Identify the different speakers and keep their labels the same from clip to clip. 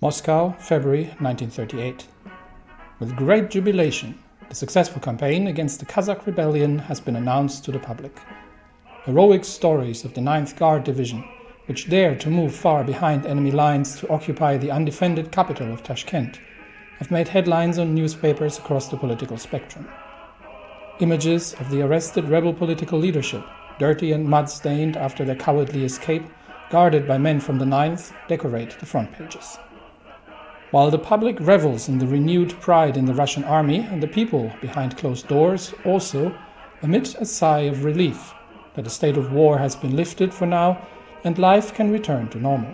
Speaker 1: Moscow, February 1938. With great jubilation, the successful campaign against the Kazakh rebellion has been announced to the public. Heroic stories of the 9th Guard Division, which dared to move far behind enemy lines to occupy the undefended capital of Tashkent, have made headlines on newspapers across the political spectrum. Images of the arrested rebel political leadership, dirty and mud-stained after their cowardly escape, guarded by men from the 9th, decorate the front pages. While the public revels in the renewed pride in the Russian army, and the people behind closed doors also emit a sigh of relief that the state of war has been lifted for now and life can return to normal.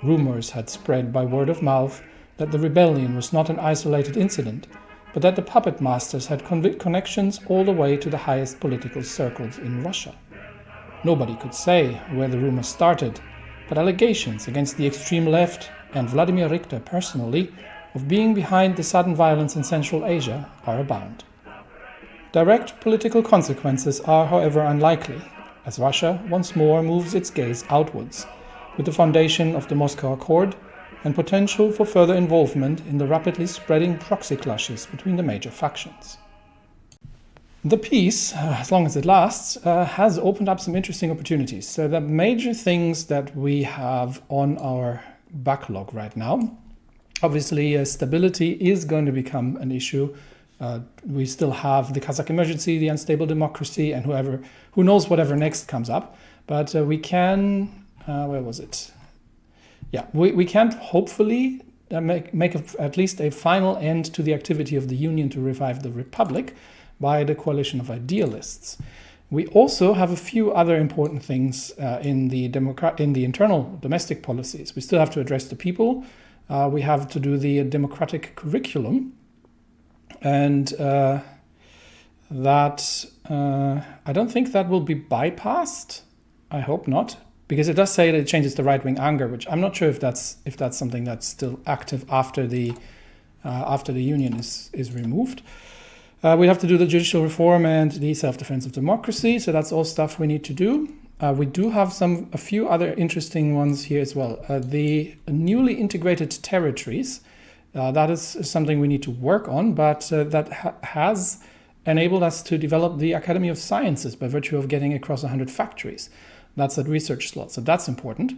Speaker 1: Rumors had spread by word of mouth that the rebellion was not an isolated incident, but that the puppet masters had connections all the way to the highest political circles in Russia. Nobody could say where the rumors started, but allegations against the extreme left and Vladimir Richter personally of being behind the sudden violence in Central Asia are abound. Direct political consequences are, however, unlikely, as Russia once more moves its gaze outwards, with the foundation of the Moscow Accord and potential for further involvement in the rapidly spreading proxy clashes between the major factions. The peace, as long as it lasts, has opened up some interesting opportunities. So the major things that we have on our backlog right now, obviously stability is going to become an issue. We still have the Kazakh emergency, the unstable democracy, and who knows whatever next comes up. But we can, where was it? Yeah, we can hopefully make at least a final end to the activity of the Union to revive the Republic by the coalition of idealists. We also have a few other important things in the internal domestic policies. We still have to address the people. We have to do the democratic curriculum. And that I don't think that will be bypassed. I hope not, because it does say that it changes the right-wing anger, which I'm not sure if that's something that's still active after the Union is removed. We have to do the judicial reform and the self-defense of democracy, so that's all stuff we need to do. We do have a few other interesting ones here as well. The newly integrated territories, that is something we need to work on, but that has enabled us to develop the Academy of Sciences by virtue of getting across 100 factories. That's at research slot, so that's important.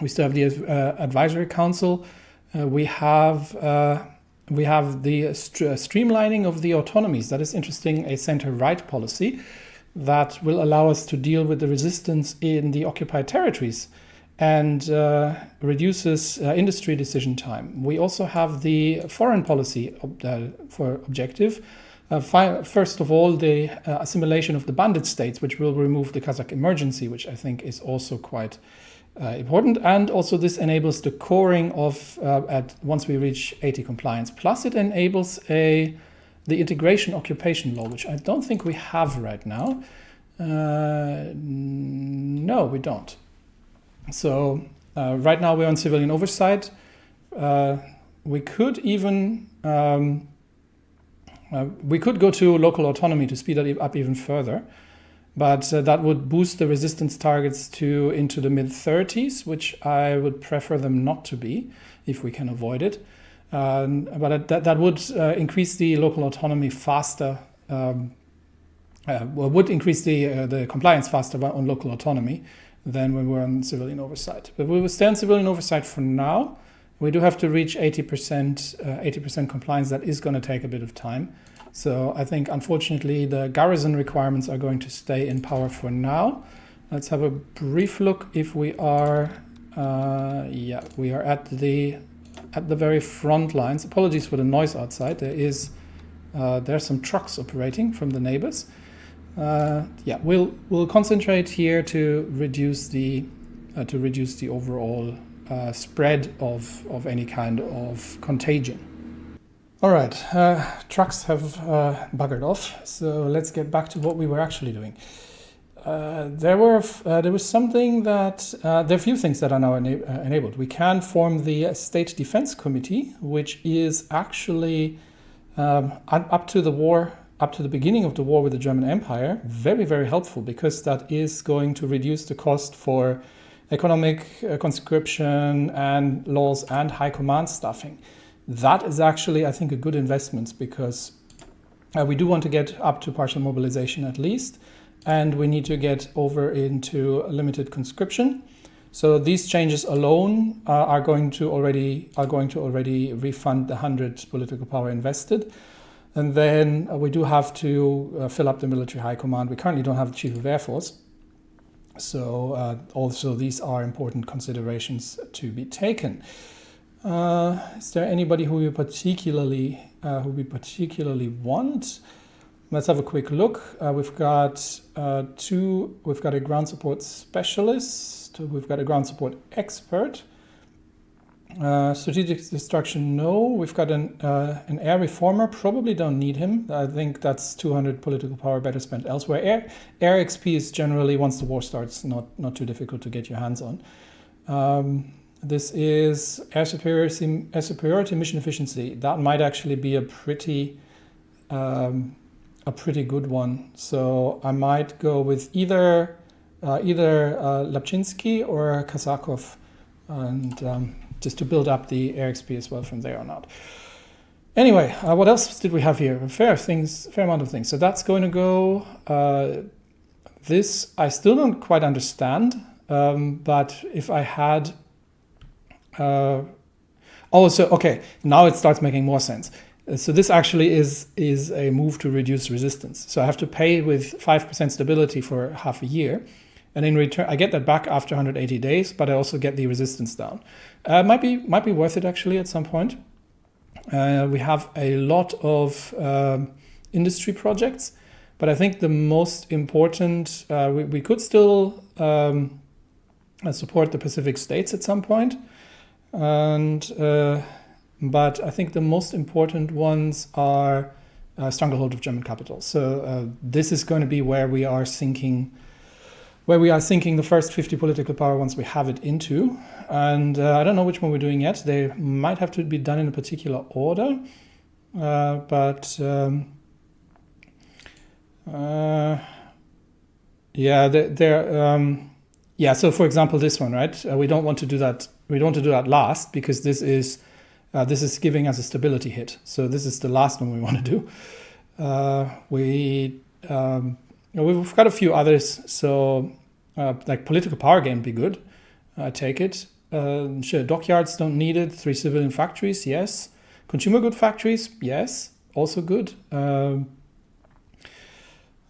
Speaker 1: We still have the advisory council. We have the streamlining of the autonomies. That is interesting, a center-right policy that will allow us to deal with the resistance in the occupied territories and reduces industry decision time. We also have the foreign policy for objective. First of all, the assimilation of the bandit states, which will remove the Kazakh emergency, which I think is also quite important, and also this enables the coring of once we reach 80 compliance. Plus, it enables the integration occupation law, which I don't think we have right now. No, we don't. So right now we're on civilian oversight. We could even we could go to local autonomy to speed it up even further. But that would boost the resistance targets into the mid-30s, which I would prefer them not to be, if we can avoid it. But that would increase the local autonomy faster, would increase the compliance faster on local autonomy than when we're on civilian oversight. But we will stay on civilian oversight for now. We do have to reach 80% compliance. That is going to take a bit of time. So I think, unfortunately, the garrison requirements are going to stay in power for now. Let's have a brief look if we are, we are at the very front lines. Apologies for the noise outside. There's some trucks operating from the neighbors. We'll concentrate here to reduce the overall spread of any kind of contagion. All right, trucks have buggered off, so let's get back to what we were actually doing. There was something that there are a few things that are now enabled. We can form the State Defense Committee, which is actually up to the beginning of the war with the German Empire, very, very helpful, because that is going to reduce the cost for economic conscription and laws and high command staffing. That is actually, I think, a good investment because we do want to get up to partial mobilization at least, and we need to get over into limited conscription. So these changes alone are going to already refund the 100 political power invested. And then we do have to fill up the military high command. We currently don't have the Chief of Air Force. So also these are important considerations to be taken. Is there anybody who we particularly want? Let's have a quick look. We've got a ground support specialist. We've got a ground support expert. Strategic destruction, no. We've got an air reformer. Probably don't need him. I think that's 200 political power better spent elsewhere. Air XP is generally, once the war starts, not too difficult to get your hands on. This is air superiority mission efficiency. That might actually be a pretty good one. So I might go with either Lapchinsky or Kazakh, and just to build up the air XP as well from there on out. Anyway, what else did we have here? A fair amount of things. So that's going to go. This I still don't quite understand, but if I had. Okay, now it starts making more sense. So this actually is a move to reduce resistance. So I have to pay with 5% stability for half a year. And in return, I get that back after 180 days, but I also get the resistance down. Might be worth it actually at some point. We have a lot of industry projects, but I think the most important, we could still support the Pacific states at some point. But I think the most important ones are stranglehold of German capital. So this is going to be where we are sinking the first 50 political power once we have it into. And I don't know which one we're doing yet. They might have to be done in a particular order. So for example, this one, right? We don't want to do that. We don't want to do that last because this is giving us a stability hit. So this is the last one we want to do. We've got a few others. So like political power gain would be good. I take it. Sure, dockyards don't need it. 3 civilian factories, yes. Consumer good factories, yes, also good.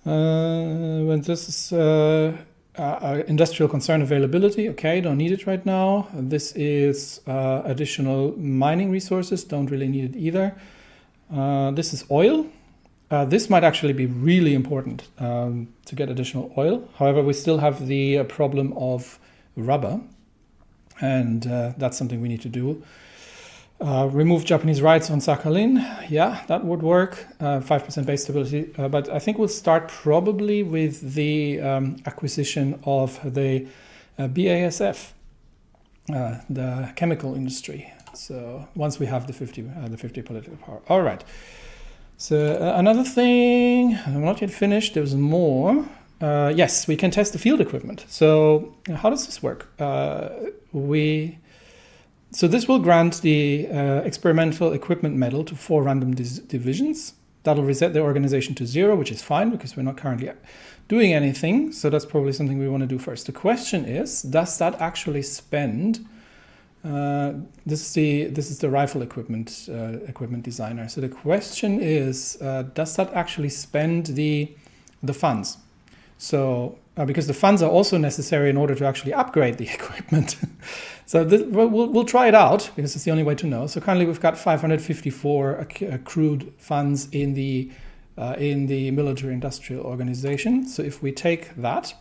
Speaker 1: When this is industrial concern availability, okay, don't need it right now. This is additional mining resources, don't really need it either. This is oil. This might actually be really important to get additional oil. However, we still have the problem of rubber, and that's something we need to do. Remove Japanese rights on Sakhalin. Yeah, that would work. 5% base stability. But I think we'll start probably with the acquisition of the BASF, the chemical industry. So once we have the 50 political power. All right. So another thing, I'm not yet finished. There's more. Yes, we can test the field equipment. So how does this work? So this will grant the experimental equipment medal to 4 random divisions. That'll reset the organization to 0, which is fine because we're not currently doing anything. So that's probably something we want to do first. The question is, does that actually spend? This is the rifle equipment designer. So the question is, does that actually spend the funds? So because the funds are also necessary in order to actually upgrade the equipment. So we'll try it out because it's the only way to know. So currently we've got 554 accrued funds in the military industrial organization. So if we take that,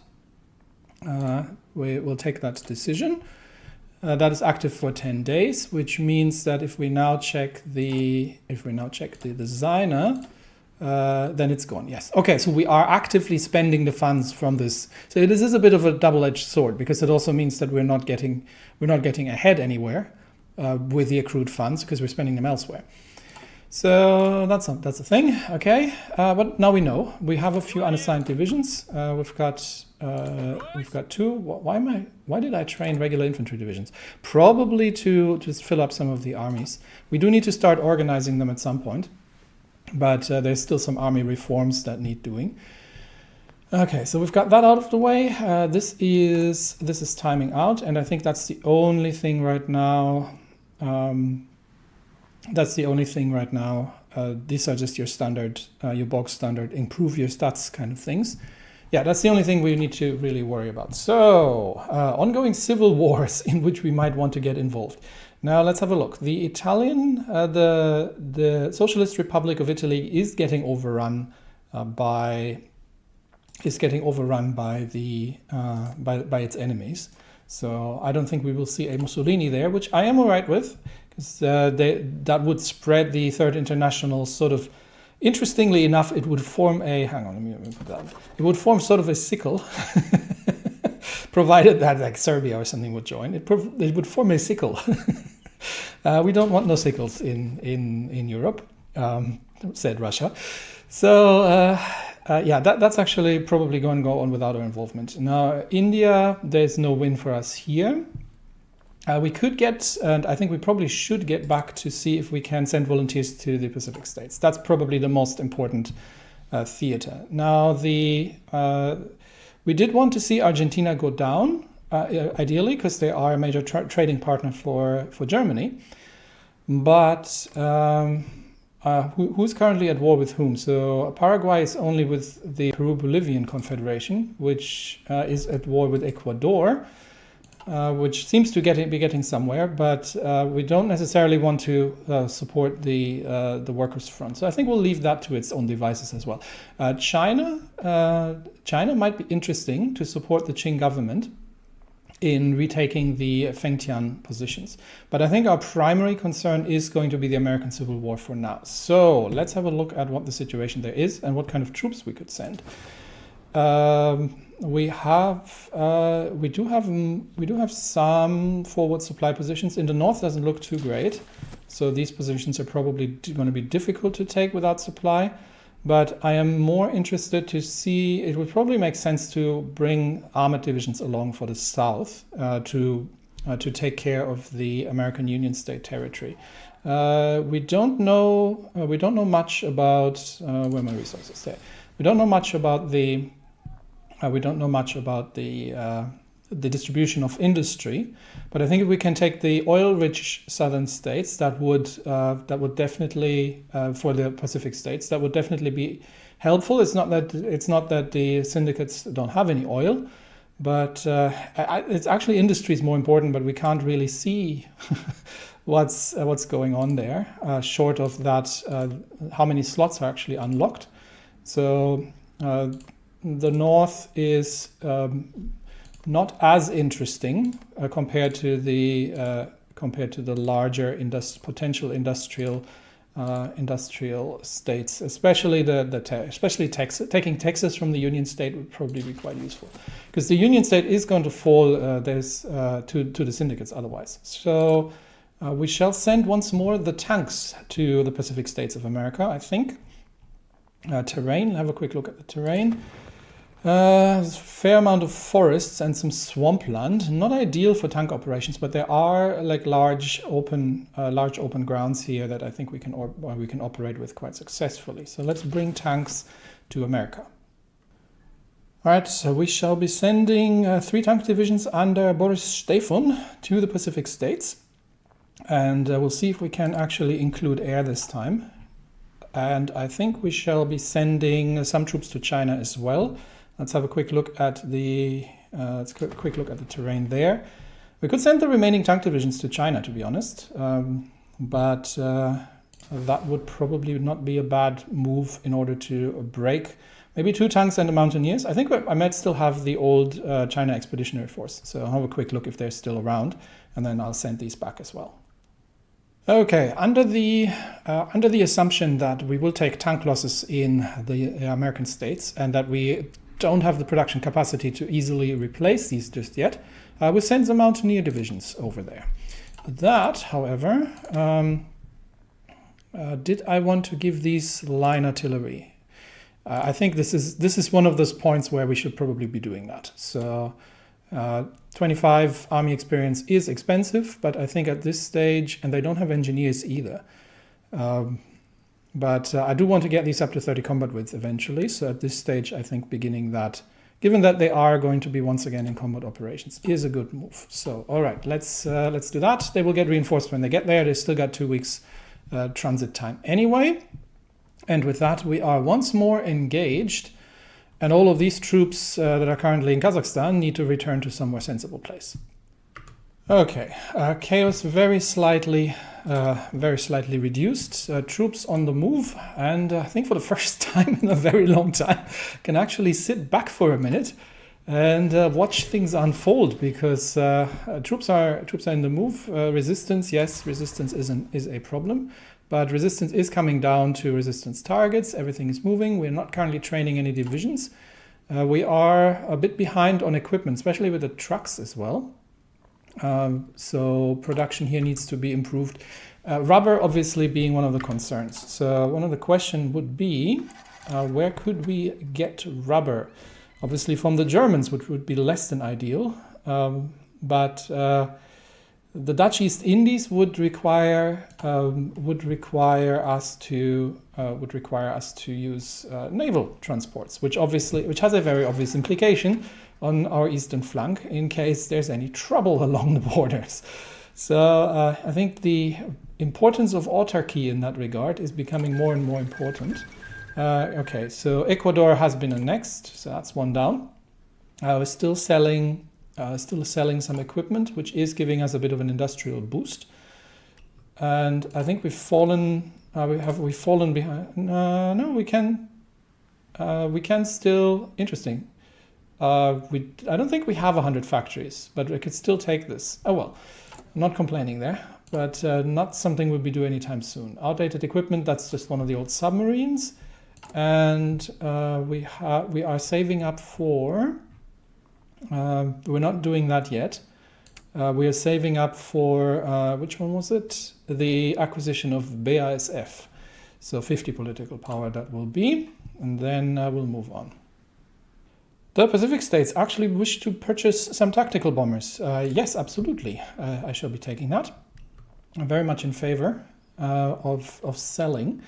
Speaker 1: we'll take that decision. That is active for 10 days, which means that if we now check the designer, then it's gone. Yes. Okay. So we are actively spending the funds from this. So this is a bit of a double-edged sword because it also means that we're not getting ahead anywhere with the accrued funds because we're spending them elsewhere. So that's a thing, okay. But now we know we have a few unassigned divisions. We've got two. Why did I train regular infantry divisions? Probably to just fill up some of the armies. We do need to start organizing them at some point, but there's still some army reforms that need doing. Okay, so we've got that out of the way. This is timing out, and I think that's the only thing right now. These are just your standard, your bog standard, improve your stats kind of things. Yeah, that's the only thing we need to really worry about. So, ongoing civil wars in which we might want to get involved. Now let's have a look. The Italian, the Socialist Republic of Italy is getting overrun by by its enemies. So I don't think we will see a Mussolini there, which I am all right with, because that would spread the Third International sort of. Interestingly enough, it would form a. Hang on, let me put that. It would form sort of a sickle, provided that like Serbia or something would join. It would form a sickle. We don't want no sickles in Europe, said Russia. So. Yeah, that's actually probably going to go on without our involvement. Now, India, there's no win for us here. We could get, and I think we probably should get back to see if we can send volunteers to the Pacific States. That's probably the most important theater. Now, we did want to see Argentina go down, ideally, because they are a major trading partner for Germany. But who's currently at war with whom? So Paraguay is only with the Peru-Bolivian Confederation, which is at war with Ecuador, which seems to be getting somewhere, but we don't necessarily want to support the Workers' Front. So I think we'll leave that to its own devices as well. China might be interesting to support the Qing government in retaking the Fengtian positions. But I think our primary concern is going to be the American Civil War for now. So let's have a look at what the situation there is and what kind of troops we could send. We do have some forward supply positions. In the north doesn't look too great. So these positions are probably going to be difficult to take without supply. But I am more interested to see, it would probably make sense to bring armored divisions along for the south to take care of the American Union State territory. We don't know much about where are my resources there. We don't know much about the distribution of industry, but I think if we can take the oil-rich southern states, that would definitely for the Pacific states, that would definitely be helpful. It's not that the syndicates don't have any oil, but it's actually industry is more important. But we can't really see what's going on there, short of that. How many slots are actually unlocked? So the north is. Not as interesting compared to the larger potential industrial states, especially especially Texas. Taking Texas from the Union State would probably be quite useful, because the Union State is going to fall to the syndicates otherwise. So we shall send once more the tanks to the Pacific States of America, I think. Terrain. Have a quick look at the terrain. Fair amount of forests and some swampland. Not ideal for tank operations, but there are like large open grounds here that I think we can operate with quite successfully. So let's bring tanks to America. All right, so we shall be sending 3 tank divisions under Boris Stefan to the Pacific States, and we'll see if we can actually include air this time. And I think we shall be sending some troops to China as well. Let's have a quick look at the terrain there. We could send the remaining tank divisions to China, to be honest, but that would probably not be a bad move in order to break maybe 2 tanks and the mountaineers. I think I might still have the old China Expeditionary Force, so I'll have a quick look if they're still around, and then I'll send these back as well. Okay, under the assumption that we will take tank losses in the American states and that we don't have the production capacity to easily replace these just yet, we'll send the mountaineer divisions over there. That, however, Did I want to give these line artillery? I think this is one of those points where we should probably be doing that. So 25 army experience is expensive, but I think at this stage, and they don't have engineers either. But I do want to get these up to 30 combat width eventually. So at this stage, I think beginning that, given that they are going to be once again in combat operations, is a good move. So all right, let's do that. They will get reinforced when they get there. They still got 2 weeks transit time anyway. And with that, we are once more engaged. And all of these troops that are currently in Kazakhstan need to return to some more sensible place. Okay, chaos very slightly reduced. Troops on the move, and I think for the first time in a very long time, can actually sit back for a minute and watch things unfold, because troops are in the move. Resistance, yes, resistance is a problem, but resistance is coming down to resistance targets. Everything is moving. We're not currently training any divisions. We are a bit behind on equipment, especially with the trucks as well. So production here needs to be improved. Rubber obviously being one of the concerns. So one of the questions would be, where could we get rubber? Obviously from the Germans, which would be less than ideal. But the Dutch East Indies would require us to use naval transports, which has a very obvious implication on our eastern flank in case there's any trouble along the borders. So I think the importance of autarky in that regard is becoming more and more important. Okay, so Ecuador has been annexed, so that's one down. We're still selling some equipment, which is giving us a bit of an industrial boost. And I think we've fallen. We've fallen behind. No, we can still. Interesting. I don't think we have 100 factories, but we could still take this. Oh well, I'm not complaining there, but not something we'll be doing anytime soon. Outdated equipment. That's just one of the old submarines, and we are saving up for. We're not doing that yet. We are saving up for, which one was it? The acquisition of BASF. So 50 political power that will be, and then we'll move on. The Pacific states actually wish to purchase some tactical bombers. Yes, absolutely. I shall be taking that. I'm very much in favor of selling.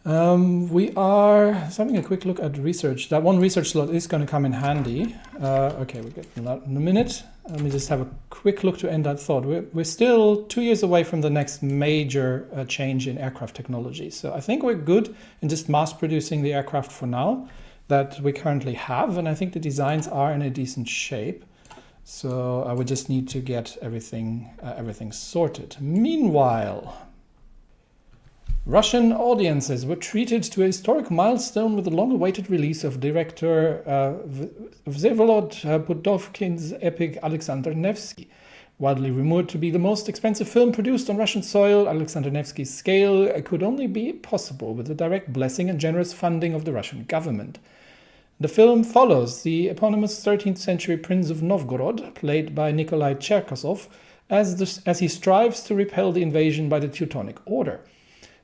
Speaker 1: We are having a quick look at research. That one research slot is going to come in handy. Okay, we'll get to that in a minute. Let me just have a quick look to end that thought. We're still 2 years away from the next major change in aircraft technology. So I think we're good in just mass producing the aircraft for now that we currently have. And I think the designs are in a decent shape. So I would just need to get everything sorted. Meanwhile, Russian audiences were treated to a historic milestone with the long-awaited release of director Vsevolod Pudovkin's epic Alexander Nevsky. Widely rumored to be the most expensive film produced on Russian soil, Alexander Nevsky's scale could only be possible with the direct blessing and generous funding of the Russian government. The film follows the eponymous 13th century Prince of Novgorod, played by Nikolai Cherkasov, as he strives to repel the invasion by the Teutonic Order.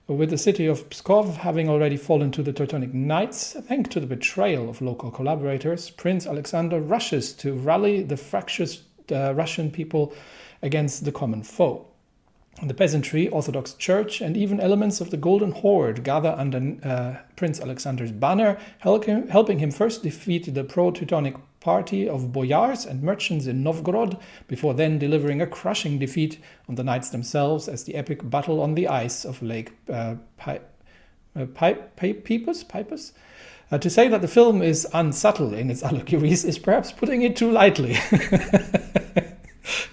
Speaker 1: With the city of Pskov having already fallen to the Teutonic Knights, thanks to the betrayal of local collaborators, Prince Alexander rushes to rally the fractious Russian people against the common foe. The peasantry, Orthodox Church, and even elements of the Golden Horde gather under Prince Alexander's banner, helping him first defeat the pro-Teutonic party of boyars and merchants in Novgorod, before then delivering a crushing defeat on the knights themselves as the epic battle on the ice of Lake Peipus. To say that the film is unsubtle in its allegories is perhaps putting it too lightly.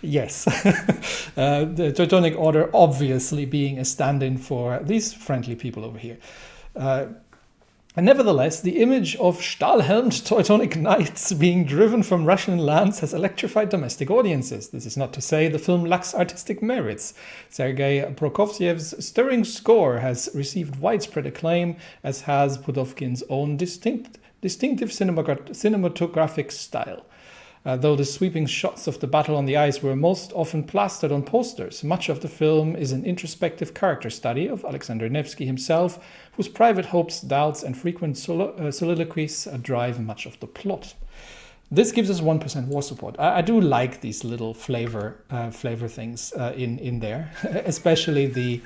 Speaker 1: Yes, the Teutonic Order obviously being a stand-in for these friendly people over here. And nevertheless, the image of Stahlhelmed Teutonic knights being driven from Russian lands has electrified domestic audiences. This is not to say the film lacks artistic merits. Sergei Prokofiev's stirring score has received widespread acclaim, as has Pudovkin's own distinctive cinematographic style. Though the sweeping shots of the battle on the ice were most often plastered on posters, much of the film is an introspective character study of Alexander Nevsky himself, whose private hopes, doubts, and frequent soliloquies drive much of the plot. This gives us 1% war support. I do like these little flavor things in there, especially the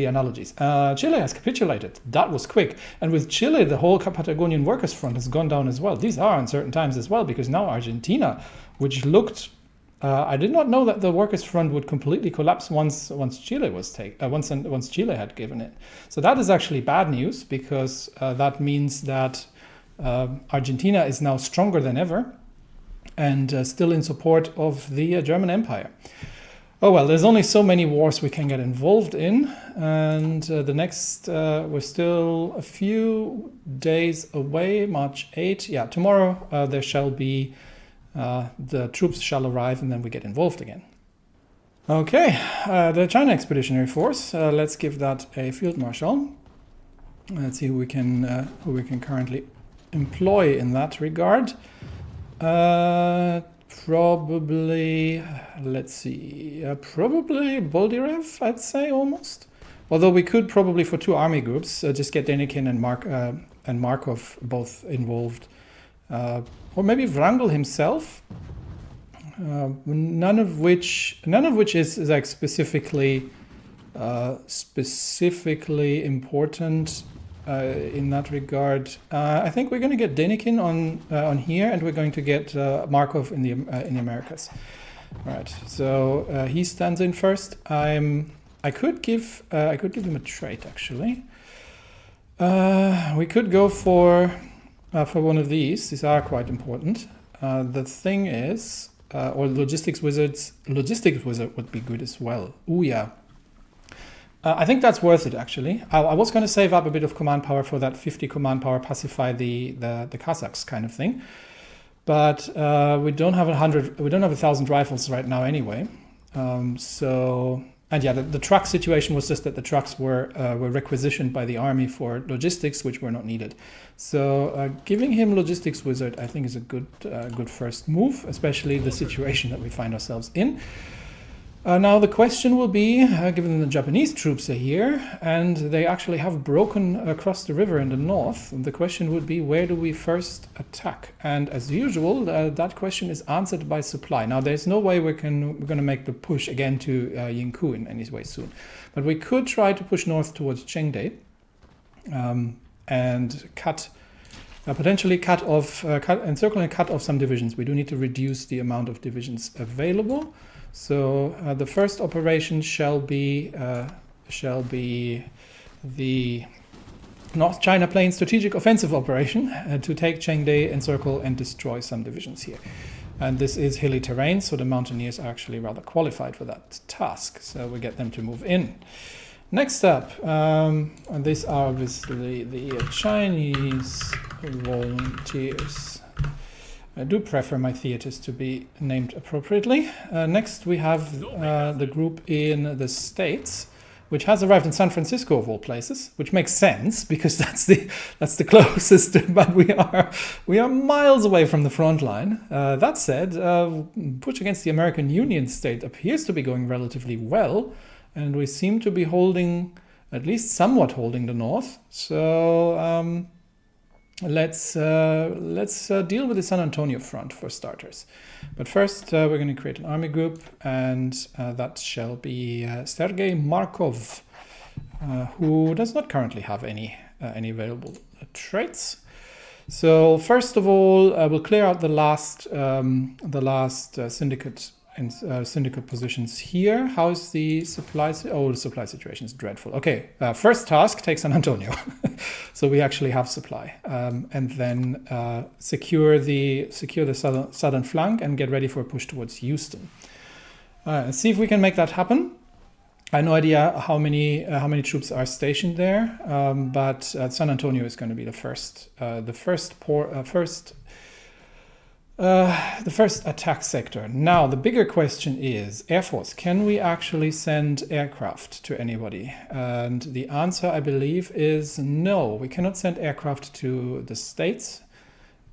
Speaker 1: analogies. Chile has capitulated. That was quick. And with Chile, the whole Patagonian Workers' Front has gone down as well. These are uncertain times as well, because now Argentina, which looked, I did not know that the Workers' Front would completely collapse once Chile was once Chile had given it. So that is actually bad news, because that means that Argentina is now stronger than ever and still in support of the German Empire. Oh well, there's only so many wars we can get involved in, and the next, we're still a few days away, March 8. Yeah, tomorrow there shall be, the troops shall arrive, and then we get involved again. Okay, the China Expeditionary Force, let's give that a field marshal. Let's see who we can currently employ in that regard. Probably, let's see, probably Boldyrev, I'd say, almost. Although we could probably, for 2 army groups, just get Denikin and Markov both involved. Or maybe Wrangel himself, none of which is like specifically important in that regard. I think we're going to get Denikin on here, and we're going to get Markov in the Americas. Right. So he stands in first. I could give him a trait actually. We could go for one of these. These are quite important. The thing is, or logistics wizard would be good as well. Ooh yeah. I think that's worth it, actually. I was going to save up a bit of command power for that 50 command power pacify the Kazakhs kind of thing, but we don't have 1,000 rifles right now anyway. And yeah, the truck situation was just that the trucks were requisitioned by the army for logistics, which were not needed. So giving him logistics wizard, I think, is a good first move, especially the situation that we find ourselves in. Now the question will be, given the Japanese troops are here and they actually have broken across the river in the north, the question would be, where do we first attack? And as usual, that question is answered by supply. Now there's no way we're going to make the push again to Yingkou in any way soon, but we could try to push north towards Chengde and potentially cut off some divisions. We do need to reduce the amount of divisions available. So the first operation shall be the North China Plain Strategic Offensive Operation to take Chengde, encircle, and destroy some divisions here. And this is hilly terrain, so the mountaineers are actually rather qualified for that task. So we get them to move in. Next up, and these are obviously the Chinese volunteers. I do prefer my theaters to be named appropriately. Next, we have the group in the States, which has arrived in San Francisco of all places, which makes sense because that's the closest. But we are miles away from the front line. That said, push against the American Union state appears to be going relatively well, and we seem to be holding, at least somewhat holding, the north. So. Let's deal with the San Antonio front for starters. But first, we're going to create an army group, and that shall be Sergei Markov, who does not currently have any available traits. So first of all, we'll clear out the last syndicate positions here. How's the supply? The supply situation is dreadful. Okay, first task, take San Antonio. So we actually have supply, and then secure the southern flank and get ready for a push towards Houston. Let's see if we can make that happen. I have no idea how many troops are stationed there, but San Antonio is going to be the first The first attack sector. Now, the bigger question is, Air Force, can we actually send aircraft to anybody? And the answer, I believe, is no. We cannot send aircraft to the States,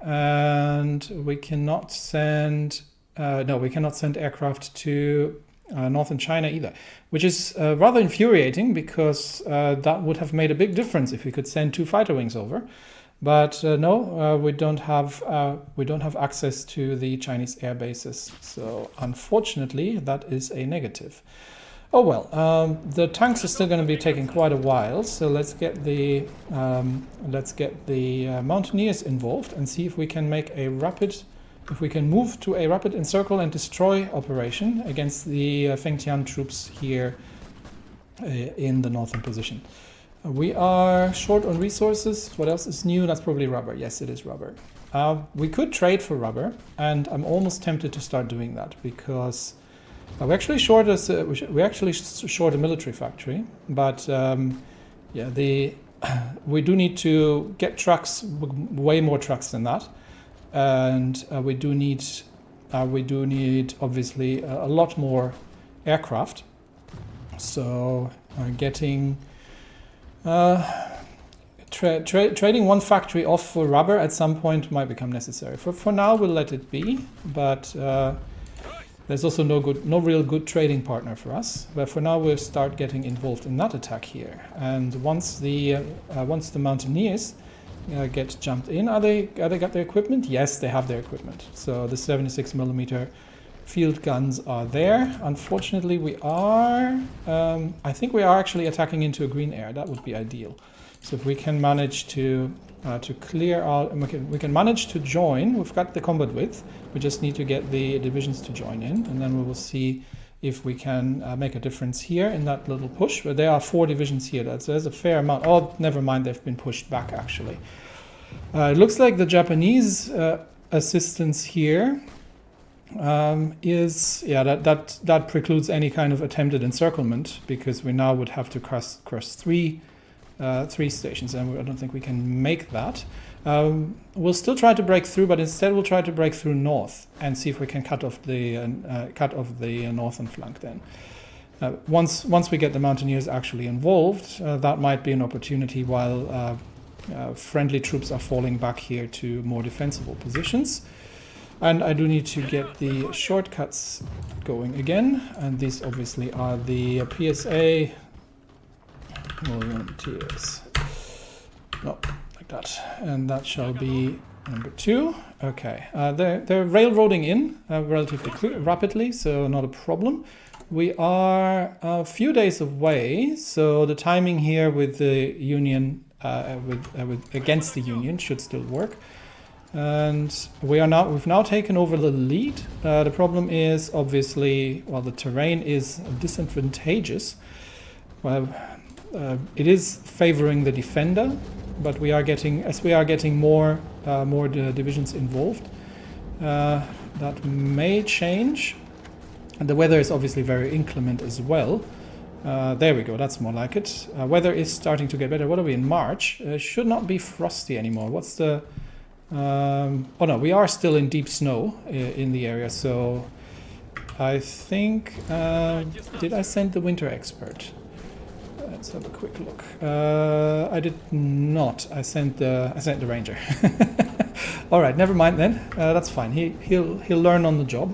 Speaker 1: and we cannot send we cannot send aircraft to northern China either, which is rather infuriating, because that would have made a big difference if we could send 2 fighter wings over. But no, we don't have access to the Chinese air bases. So unfortunately, that is a negative. Oh well, the tanks are still going to be taking quite a while. So let's get the mountaineers involved and see if we can make a rapid. If we can move to a rapid encircle and destroy operation against the Fengtian troops here in the northern position. We are short on resources. What else is new? That's probably rubber. Yes, it is rubber. We could trade for rubber, and I'm almost tempted to start doing that, because we're actually short a military factory. But yeah, we do need to get trucks, way more trucks than that. And we do need obviously a lot more aircraft. So getting trading one factory off for rubber at some point might become necessary. For now, we'll let it be. But there's also no real good trading partner for us. But for now, we'll start getting involved in that attack here. And once the mountaineers get jumped in. They got their equipment? Yes, they have their equipment. So the 76mm field guns are there. Unfortunately, I think we are actually attacking into a green air. That would be ideal. So if we can manage to clear out, we can manage to join. We've got the combat width. We just need to get the divisions to join in, and then we will see if we can make a difference here in that little push. But there are 4 divisions here. There's a fair amount. Oh, never mind, they've been pushed back, actually. It looks like the Japanese assistance here that precludes any kind of attempted encirclement, because we now would have to cross 3 stations, and I don't think we can make that. We'll still try to break through, but instead we'll try to break through north and see if we can cut off the northern flank. Then, once we get the mountaineers actually involved, that might be an opportunity while friendly troops are falling back here to more defensible positions. And I do need to get the shortcuts going again, and these obviously are the P.S.A. volunteers. No, like that. And that shall be number 2. Okay, they're railroading in relatively rapidly, so not a problem. We are a few days away, so the timing here with the Union, against the Union, should still work. And we've now taken over the lead. The problem is obviously, well, the terrain is disadvantageous. Well, it is favoring the defender, but we are getting more divisions involved. That may change. And the weather is obviously very inclement as well. There we go, that's more like it. Weather is starting to get better. What are we in March? Should not be frosty anymore. What's the... oh no, we are still in deep snow in the area, so I think... did I send the winter expert? Let's have a quick look. I did not. I sent the ranger. All right, never mind then. That's fine. He'll learn on the job.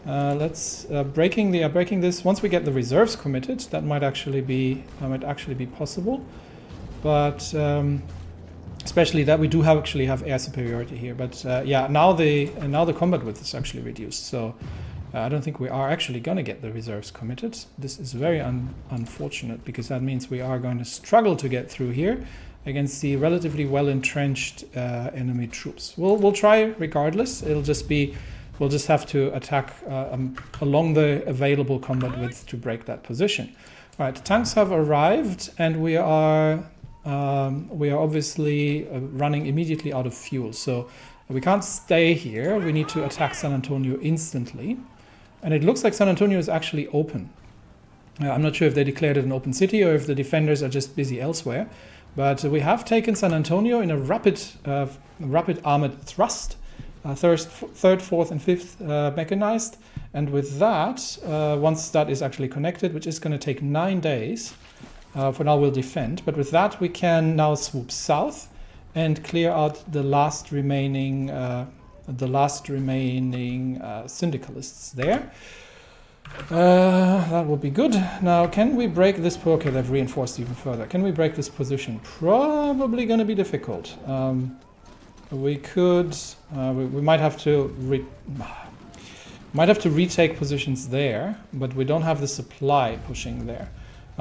Speaker 1: Let's breaking this. Once we get the reserves committed, that might actually be possible. But especially that we do actually have air superiority here. But yeah, now the combat width is actually reduced. So I don't think we are actually going to get the reserves committed. This is very unfortunate, because that means we are going to struggle to get through here against the relatively well-entrenched enemy troops. We'll try regardless. It'll just be, we'll just have to attack along the available combat width to break that position. All right, tanks have arrived, and we are obviously running immediately out of fuel. So we can't stay here. We need to attack San Antonio instantly. And it looks like San Antonio is actually open. I'm not sure if they declared it an open city or if the defenders are just busy elsewhere. But we have taken San Antonio in a rapid armored thrust. third, fourth, and fifth mechanized. And with that, once that is actually connected, which is going to take 9 days, for now we'll defend. But with that, we can now swoop south and clear out the last remaining syndicalists there. That would be good. Now, can we break this? Okay, they've reinforced even further. Can we break this position? Probably going to be difficult. We could. We might have to. Might have to retake positions there, but we don't have the supply pushing there.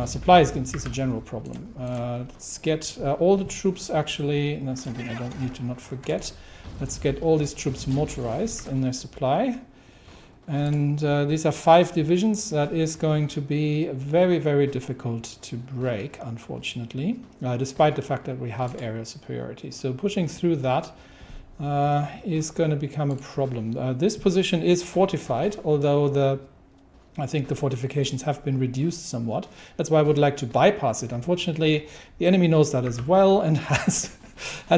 Speaker 1: Supply is a general problem. Let's get all the troops actually. And that's something I don't need to not forget. Let's get all these troops motorized in their supply. And these are 5 divisions. That is going to be very, very difficult to break, unfortunately, despite the fact that we have aerial superiority. So pushing through that is going to become a problem. This position is fortified, although I think the fortifications have been reduced somewhat. That's why I would like to bypass it. Unfortunately, the enemy knows that as well and has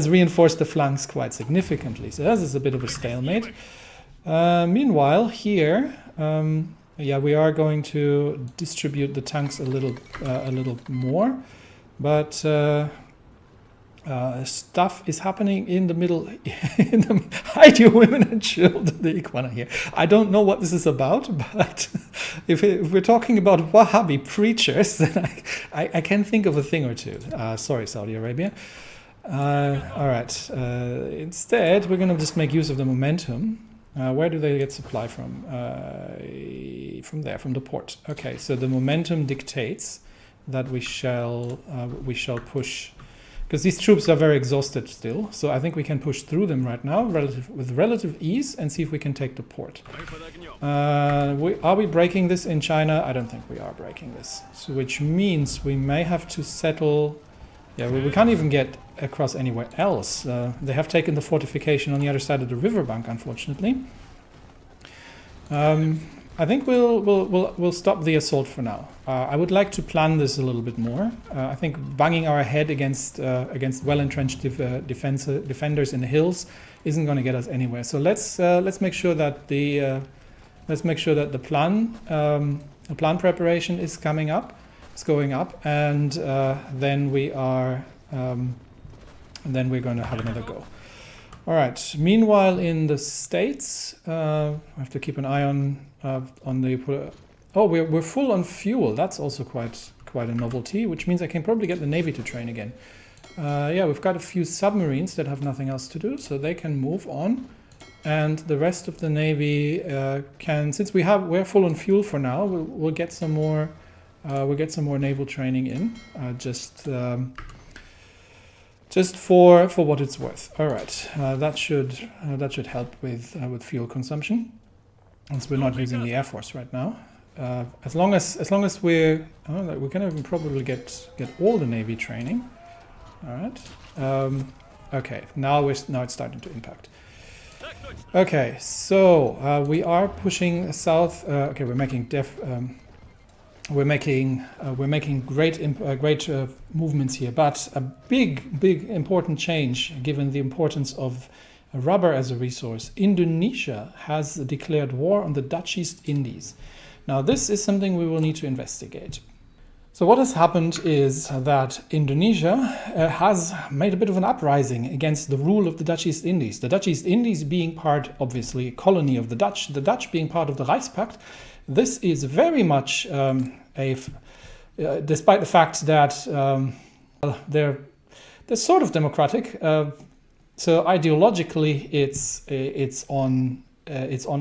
Speaker 1: reinforced the flanks quite significantly. So this is a bit of a stalemate. Meanwhile, here, we are going to distribute the tanks a little more, but stuff is happening in the middle. Hide your women and children, the Ikwana here. I don't know what this is about, but if we're talking about Wahhabi preachers, then I can think of a thing or two. Sorry, Saudi Arabia. All right. Instead, we're going to just make use of the momentum. Where do they get supply from? From there, from the port. Okay, so the momentum dictates that we shall push, because these troops are very exhausted still. So I think we can push through them right now, with relative ease, and see if we can take the port. Are we breaking this in China? I don't think we are breaking this. So which means we may have to settle. Yeah, we can't even get across anywhere else. They have taken the fortification on the other side of the riverbank, unfortunately. I think we'll stop the assault for now. I would like to plan this a little bit more. I think banging our head against well-entrenched defenders in the hills isn't going to get us anywhere. So let's make sure that the plan preparation is coming up. It's going up, and then we're going to have another go. All right. Meanwhile, in the States, I have to keep an eye on the. Oh, we're full on fuel. That's also quite a novelty, which means I can probably get the Navy to train again. Yeah, we've got a few submarines that have nothing else to do, so they can move on, and the rest of the Navy can. Since we're full on fuel for now, we'll get some more. We'll get some more naval training in, just for what it's worth. All right, that should help with fuel consumption, since we're not using the Air Force right now. As long as we're gonna even probably get all the Navy training. All right. Okay. Now it's starting to impact. Okay. So we are pushing south. Okay, we're making We're making great movements here, but a big important change, given the importance of rubber as a resource. Indonesia has declared war on the Dutch East Indies. Now, this is something we will need to investigate. So what has happened is that Indonesia has made a bit of an uprising against the rule of the Dutch East Indies. The Dutch East Indies being obviously, a colony of the Dutch being part of the Reichspakt. This is very much despite the fact that they're sort of democratic. So ideologically, it's on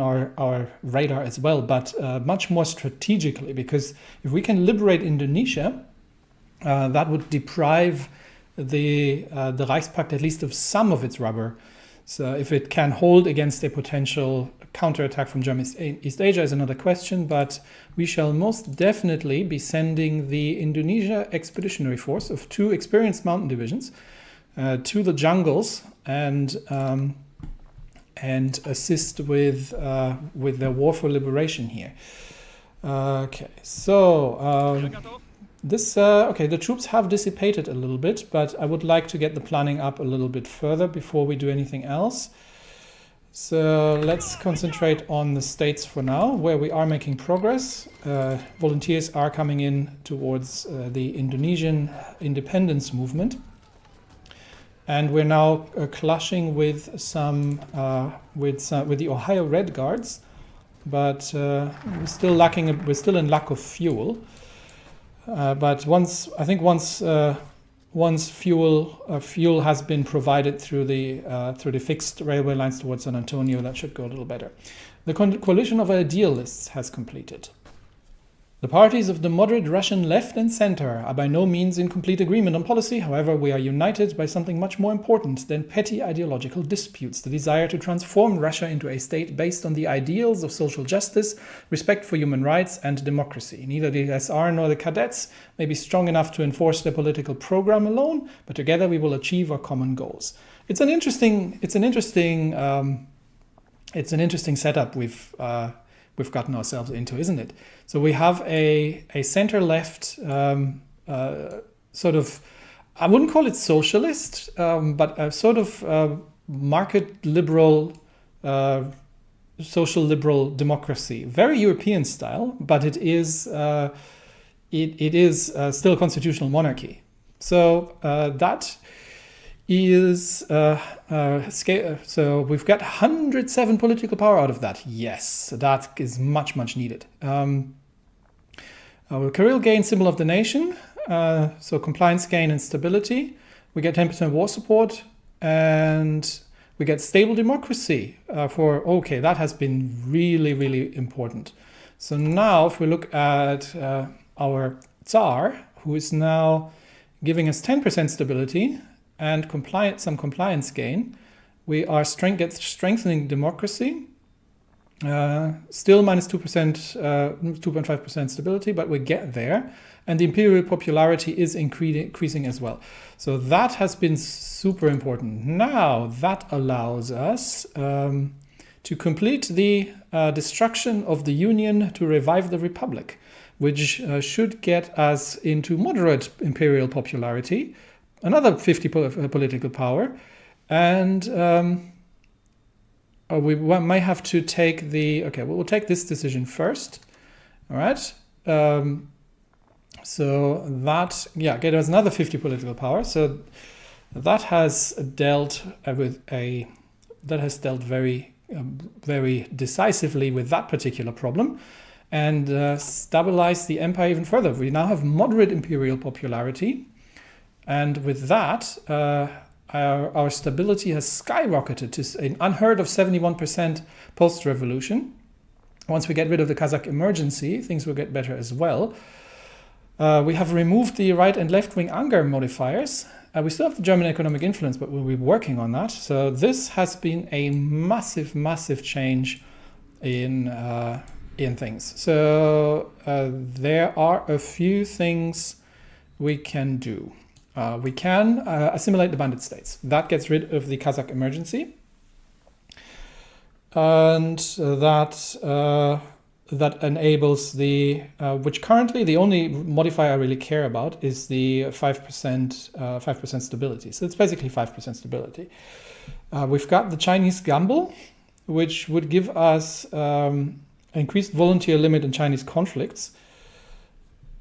Speaker 1: our radar as well, but much more strategically, because if we can liberate Indonesia, that would deprive the Reichspakt at least of some of its rubber. So if it can hold against a potential counterattack from German East Asia is another question, but we shall most definitely be sending the Indonesia Expeditionary Force of 2 experienced mountain divisions to the jungles and assist with their war for liberation here. Okay, so the troops have dissipated a little bit, but I would like to get the planning up a little bit further before we do anything else. So let's concentrate on the states for now, where we are making progress. Volunteers are coming in towards the Indonesian independence movement. And we're now clashing with with the Ohio Red Guards, but we're still in lack of fuel. But once fuel has been provided through the fixed railway lines towards San Antonio, that should go a little better. The coalition of idealists has completed. The parties of the moderate Russian left and center are by no means in complete agreement on policy. However, we are united by something much more important than petty ideological disputes, the desire to transform Russia into a state based on the ideals of social justice, respect for human rights, and democracy. Neither the SR nor the cadets may be strong enough to enforce their political program alone, but together we will achieve our common goals. It's an interesting setup we've gotten ourselves into, isn't it? So we have a center-left sort of, I wouldn't call it socialist, but a sort of market liberal, social liberal democracy. Very European style, but it is still a constitutional monarchy. So that is so we've got 107 political power out of that. Yes, that is much needed. Kirill gain symbol of the nation, so compliance gain and stability. We get 10% war support, and we get stable democracy that has been really important. So now if we look at our Tsar, who is now giving us 10% stability and some compliance gain, we are strengthening democracy. Still minus 2%, 2.5% stability, but we get there. And the imperial popularity is increasing as well. So that has been super important. Now that allows us to complete the destruction of the Union to revive the Republic, which should get us into moderate imperial popularity, another 50 political power, and we might have to take we'll take this decision first. All right. So that, get us another 50 political power. So that has dealt very decisively with that particular problem, and stabilized the empire even further. We now have moderate imperial popularity, and with that, our stability has skyrocketed to an unheard of 71% post-revolution. Once we get rid of the Kazakh emergency, things will get better as well. We have removed the right and left-wing anger modifiers. We still have the German economic influence, but we'll be working on that. So this has been a massive change in things. So there are a few things we can do. We can assimilate the bandit states. That gets rid of the Kazakh emergency. And that enables which currently the only modifier I really care about is the 5% stability. So it's basically 5% stability. We've got the Chinese gamble, which would give us increased volunteer limit in Chinese conflicts,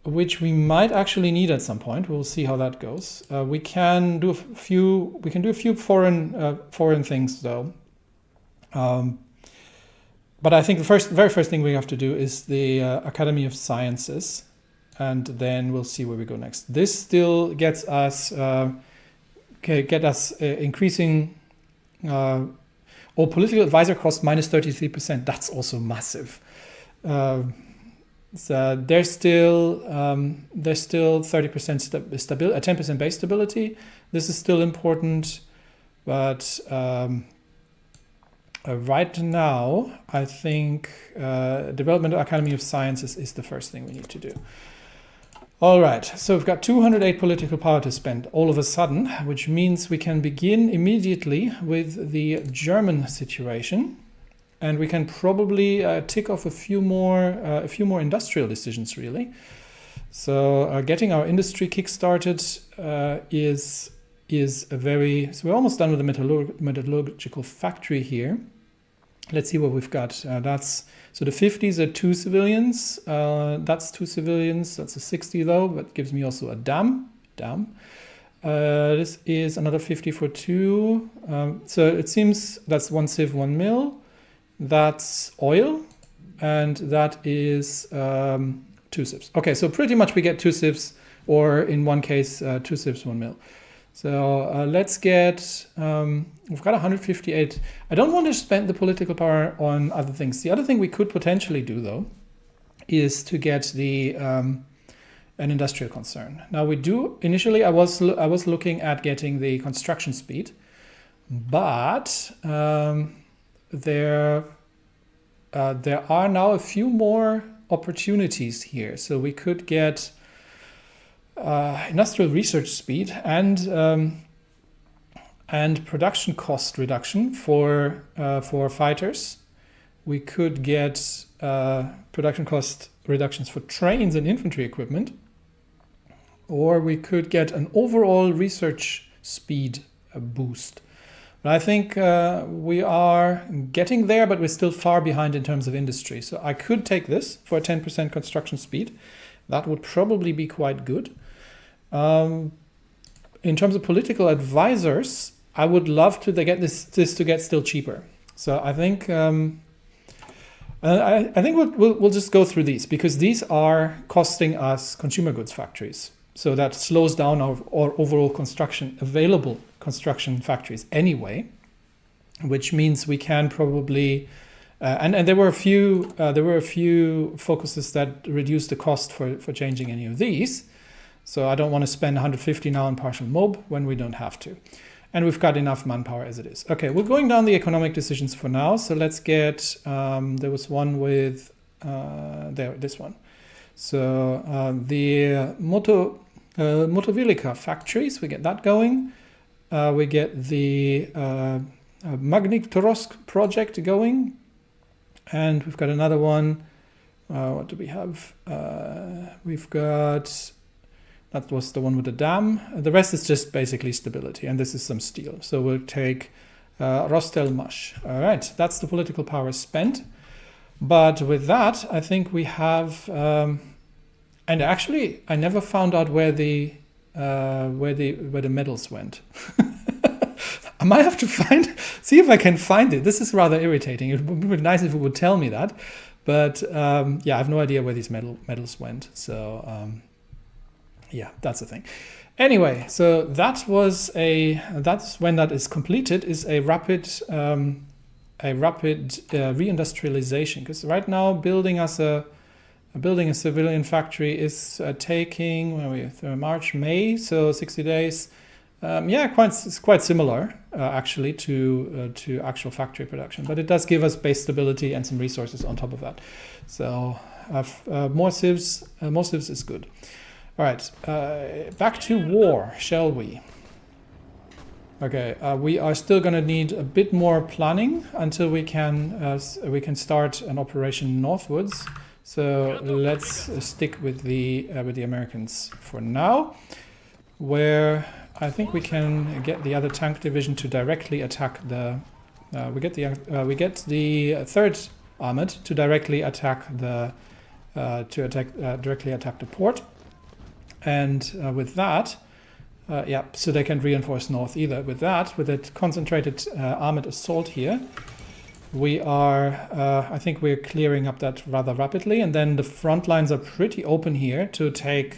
Speaker 1: which we might actually need at some point. We'll see how that goes. We can do a few foreign things though. But I think the very first thing we have to do is the Academy of Sciences, and then we'll see where we go next. This still gets us increasing political advisor cost minus 33%. That's also massive. So there's still 30% stability, 10% base stability. This is still important, but right now, I think Development Academy of Sciences is the first thing we need to do. All right, so we've got 208 political power to spend all of a sudden, which means we can begin immediately with the German situation, and we can probably tick off a few more industrial decisions, really. So getting our industry kickstarted is a very. So we're almost done with the metallurgical factory here. let's see what we've got. So the 50s are 2 civilians. That's 2 civilians. That's a 60 though, but gives me also a dam. This is another 50 for 2. So it seems that's 1 civ, 1 mil. That's oil, and that is 2 civs. Okay, so pretty much we get 2 civs, or in one case, 2 civs, 1 mil. So let's get, we've got 158. I don't want to spend the political power on other things. The other thing we could potentially do, though, is to get the an industrial concern. Now we do, initially I was looking at getting the construction speed, but there are now a few more opportunities here. So we could get industrial research speed and production cost reduction for fighters. We could get production cost reductions for trains and infantry equipment, or we could get an overall research speed boost. But I think we are getting there, but we're still far behind in terms of industry. So I could take this for a 10% construction speed. That would probably be quite good. In terms of political advisors, I would love to get this to get still cheaper. So I think we'll just go through these, because these are costing us consumer goods factories. So that slows down our overall available construction factories anyway, which means we can probably and there were a few focuses that reduced the cost for changing any of these. So I don't want to spend 150 now on partial mob when we don't have to. And we've got enough manpower as it is. Okay, we're going down the economic decisions for now. So let's get, there was one with, this one. So the Motovilica factories, we get that going. We get the Magnitogorsk project going. And we've got another one. What do we have? We've got, that was the one with the dam. The rest is just basically stability, and this is some steel. So we'll take Rostelmash. All right, that's the political power spent. But with that, I think we have, and actually, I never found out where the medals went. I might have to see if I can find it. This is rather irritating. It would be nice if it would tell me that, but yeah, I have no idea where these medals went. So. Yeah, that's the thing. Anyway, so that's when that is completed, is a rapid reindustrialization. Because right now, building a civilian factory is taking March, May, so 60 days. It's quite similar actually to actual factory production, but it does give us base stability and some resources on top of that. So more civs is good. All right, back to war, shall we? Okay, we are still going to need a bit more planning until we can start an operation northwards. So let's stick with the Americans for now, where I think we can get the other tank division to directly attack the. We get the 3rd Armored to directly attack the port. And with that, so they can reinforce north either. With that, with a concentrated armored assault here, we are, I think we're clearing up that rather rapidly. And then the front lines are pretty open here to take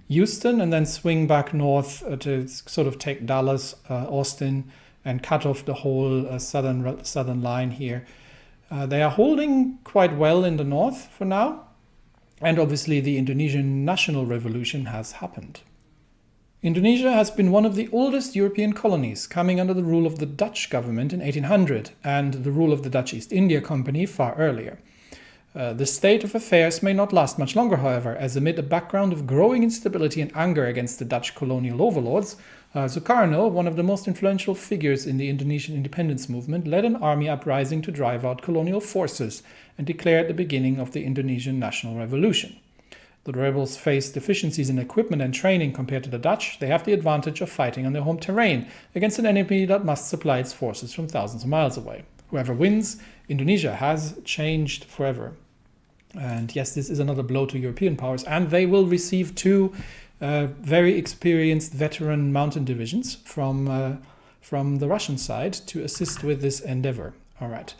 Speaker 1: Houston and then swing back north to sort of take Dallas, Austin, and cut off the whole southern line here. They are holding quite well in the north for now. And obviously the Indonesian national revolution has happened. Indonesia has been one of the oldest European colonies, coming under the rule of the Dutch government in 1800 and the rule of the Dutch East India Company far earlier. The state of affairs may not last much longer, however, as amid a background of growing instability and anger against the Dutch colonial overlords, Sukarno, one of the most influential figures in the Indonesian independence movement, led an army uprising to drive out colonial forces and declared the beginning of the Indonesian National Revolution. The rebels face deficiencies in equipment and training compared to the Dutch. They have the advantage of fighting on their home terrain against an enemy that must supply its forces from thousands of miles away. whoever wins, Indonesia has changed forever. And yes, this is another blow to European powers, and they will receive 2 very experienced veteran mountain divisions from the Russian side to assist with this endeavor. All right.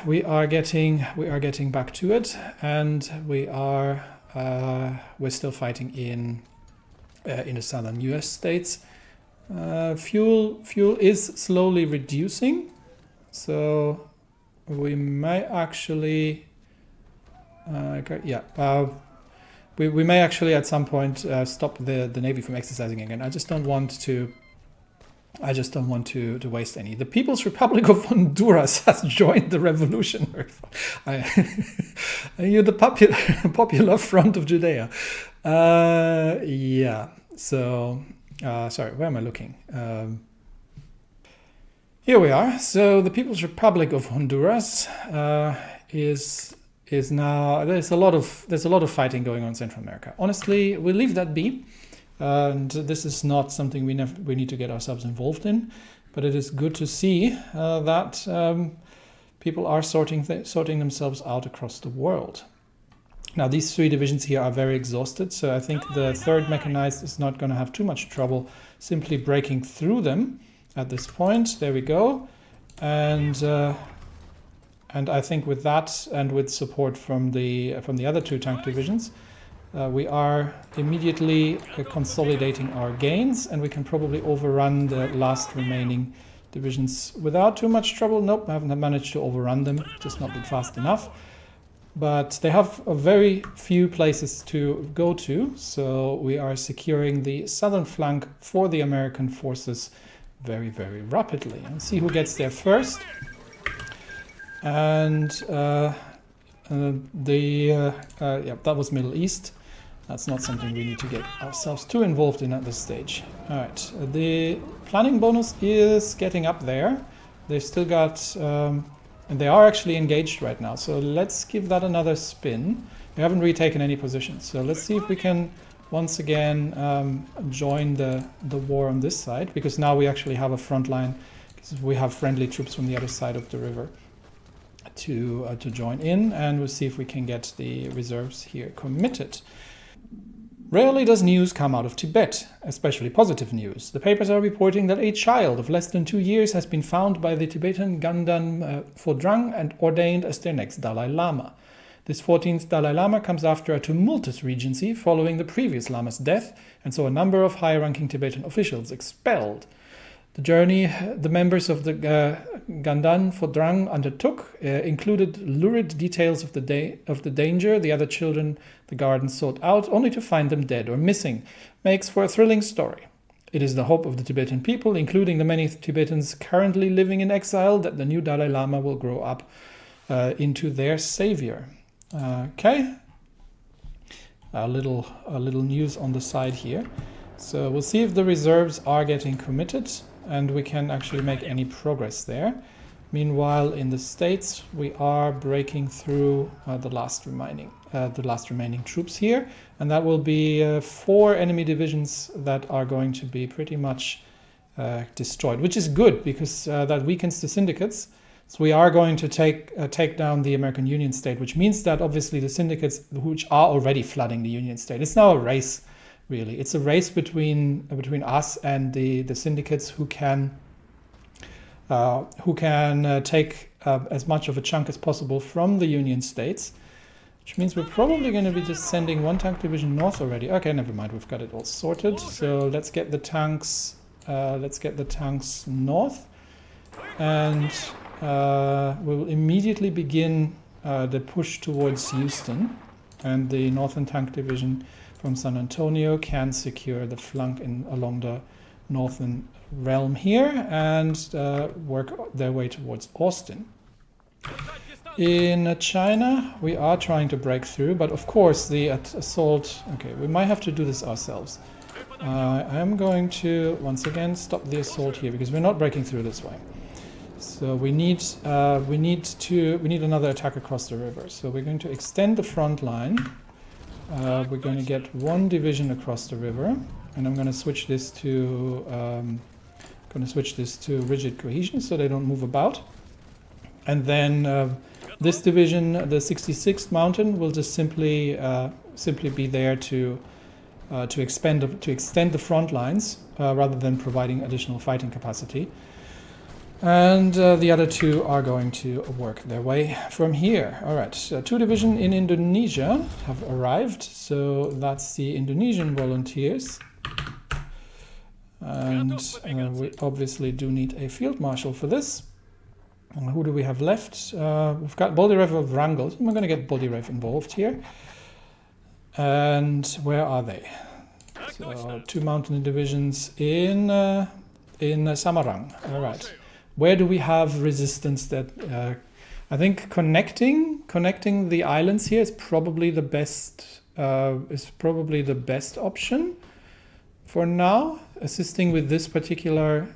Speaker 1: We are getting back to it, and we're still fighting in the southern U.S. states. Fuel is slowly reducing, so we may actually we may actually at some point stop the Navy from exercising again. I just don't want to waste any. The People's Republic of Honduras has joined the revolution. You're the popular Front of Judea. Yeah. So, sorry, where am I looking? Here we are. So the People's Republic of Honduras is now, there's a lot of fighting going on in Central America. Honestly, we'll leave that be. And this is not something we need to get ourselves involved in, but it is good to see that people are sorting themselves out across the world. Now, these 3 divisions here are very exhausted, so I think the 3rd Mechanized is not going to have too much trouble simply breaking through them at this point. There we go, and I think with that and with support from the other 2 tank divisions, we are immediately consolidating our gains, and we can probably overrun the last remaining divisions without too much trouble. Nope, I haven't managed to overrun them, just not been fast enough. But they have a very few places to go to, so we are securing the southern flank for the American forces very, very rapidly. And see who gets there first. And that was Middle East. That's not something we need to get ourselves too involved in at this stage. All right, the planning bonus is getting up there. They've still got, and they are actually engaged right now. So let's give that another spin. They haven't retaken any positions. So let's see if we can once again join the war on this side, because now we actually have a front line, because we have friendly troops from the other side of the river to join in, and we'll see if we can get the reserves here committed. Rarely does news come out of Tibet, especially positive news. The papers are reporting that a child of less than 2 years has been found by the Tibetan Gandan Phodrang and ordained as their next Dalai Lama. This 14th Dalai Lama comes after a tumultuous regency following the previous Lama's death, and saw a number of high-ranking Tibetan officials expelled. The journey the members of the Gandan Phodrang undertook included lurid details of the danger the other children the garden sought out, only to find them dead or missing. Makes for a thrilling story. It is the hope of the Tibetan people, including the many Tibetans currently living in exile, that the new Dalai Lama will grow up into their savior. Okay, a little news on the side here. So we'll see if the reserves are getting committed and we can actually make any progress there. Meanwhile, in the States, we are breaking through the last remaining troops here, and that will be 4 enemy divisions that are going to be pretty much destroyed, which is good because that weakens the syndicates. So we are going to take down the American Union State, which means that obviously the syndicates, which are already flooding the Union State, it's now a race. Really, it's a race between us and the syndicates who can take as much of a chunk as possible from the Union states, which means we're probably going to be just sending 1 tank division north already. Okay, never mind, we've got it all sorted. So let's get the tanks. North, and we will immediately begin the push towards Houston, and the Northern Tank Division from San Antonio can secure the flank along the northern realm here and work their way towards Austin. In China, we are trying to break through, but of course the assault... Okay, we might have to do this ourselves. I am going to, once again, stop the assault here because we're not breaking through this way. So we need another attack across the river. So we're going to extend the front line. We're going to get 1 division across the river, and I'm going to switch this to Going to switch this to rigid cohesion so they don't move about. And then this division, the 66th Mountain, will just simply be there to extend the front lines rather than providing additional fighting capacity. And the other two are going to work their way from here. All right, 2 divisions in Indonesia have arrived. So that's the Indonesian volunteers. And we obviously do need a field marshal for this. Who do we have left? We've got Boldirev of Wrangel. We're going to get Boldirev involved here. And where are they? So 2 mountain divisions in Samarang. All right. Where do we have resistance? That I think connecting the islands here is probably the best option for now. Assisting with this particular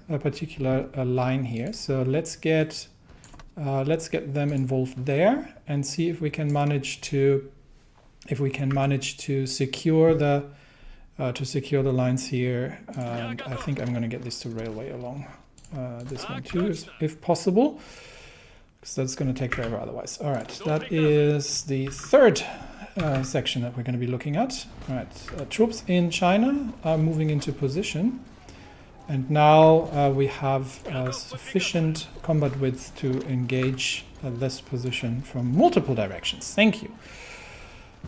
Speaker 1: line here. So let's get them involved there and see if we can manage to secure the lines here. And I think I'm going to get this to railway along this one too, if possible, because that's going to take forever otherwise. All right, that is the 3rd section that we're going to be looking at. All right, troops in China are moving into position, and now we have sufficient combat width to engage this position from multiple directions. Thank you.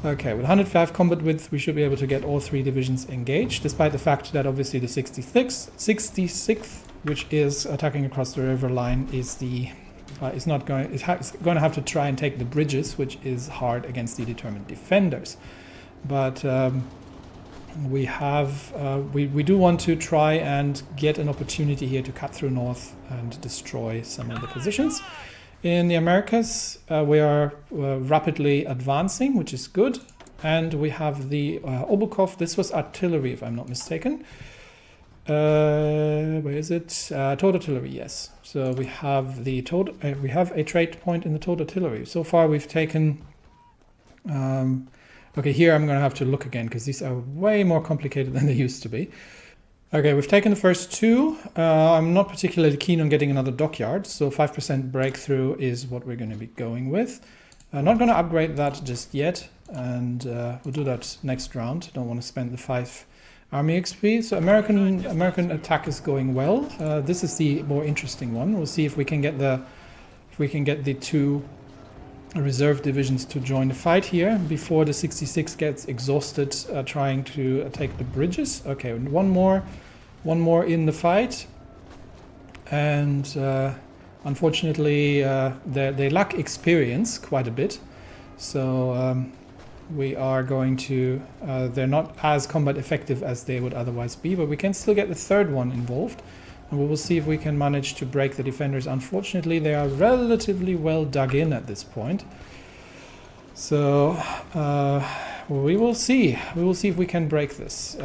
Speaker 1: Okay, with 105 combat width, we should be able to get all 3 divisions engaged, despite the fact that obviously the 66th, which is attacking across the river line, is going to have to try and take the bridges, which is hard against the determined defenders. But we do want to try and get an opportunity here to cut through north and destroy some of the positions. In the Americas, we are rapidly advancing, which is good. And we have the Obukov. This was artillery, if I'm not mistaken. Where is it? Towed artillery, yes. So we have we have a trade point in the towed artillery. So far we've taken... okay, here I'm going to have to look again because these are way more complicated than they used to be. Okay, we've taken the first 2. I'm not particularly keen on getting another dockyard, so 5% breakthrough is what we're going to be going with. Not going to upgrade that just yet, and we'll do that next round. Don't want to spend the 5 army XP. So American attack is going well. This is the more interesting one. We'll see if we can get the 2 reserve divisions to join the fight here before the 66 gets exhausted trying to take the bridges. Okay, one more in the fight, and unfortunately they lack experience quite a bit, so we are going to they're not as combat effective as they would otherwise be, but we can still get the 3rd one involved. And we will see if we can manage to break the defenders. Unfortunately, they are relatively well dug in at this point. So we will see. We will see if we can break this.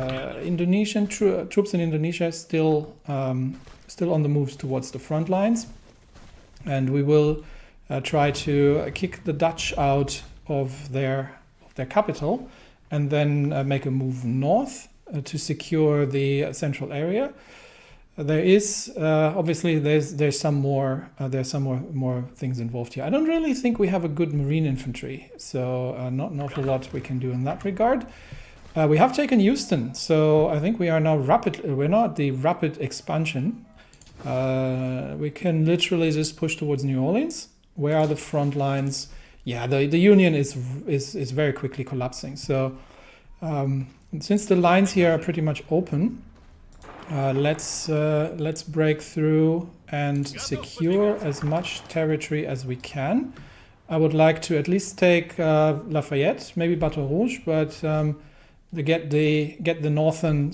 Speaker 1: Indonesian troops in Indonesia still on the moves towards the front lines, and we will try to kick the Dutch out of their capital, and then make a move north to secure the central area. There is obviously there's some more things involved here. I don't really think we have a good marine infantry, so not an awful lot we can do in that regard. We have taken Houston, so I think we are now we're now at the rapid expansion. We can literally just push towards New Orleans. Where are the front lines? Yeah, the Union is very quickly collapsing. So since the lines here are pretty much open, let's break through and secure as much territory as we can. I would like to at least take Lafayette, maybe Baton Rouge, but get the northern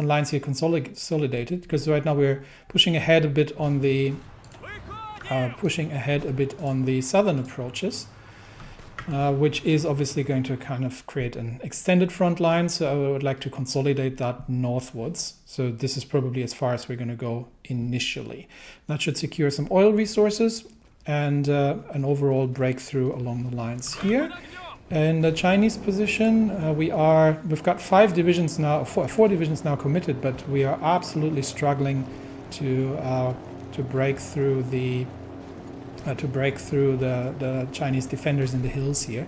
Speaker 1: lines here consolidated, because right now we're pushing ahead a bit on the southern approaches, which is obviously going to kind of create an extended front line. So I would like to consolidate that northwards. So this is probably as far as we're going to go initially. That should secure some oil resources and an overall breakthrough along the lines here. In the Chinese position, we've got 5 divisions now, four divisions now committed, but we are absolutely struggling to break through the Chinese defenders in the hills here.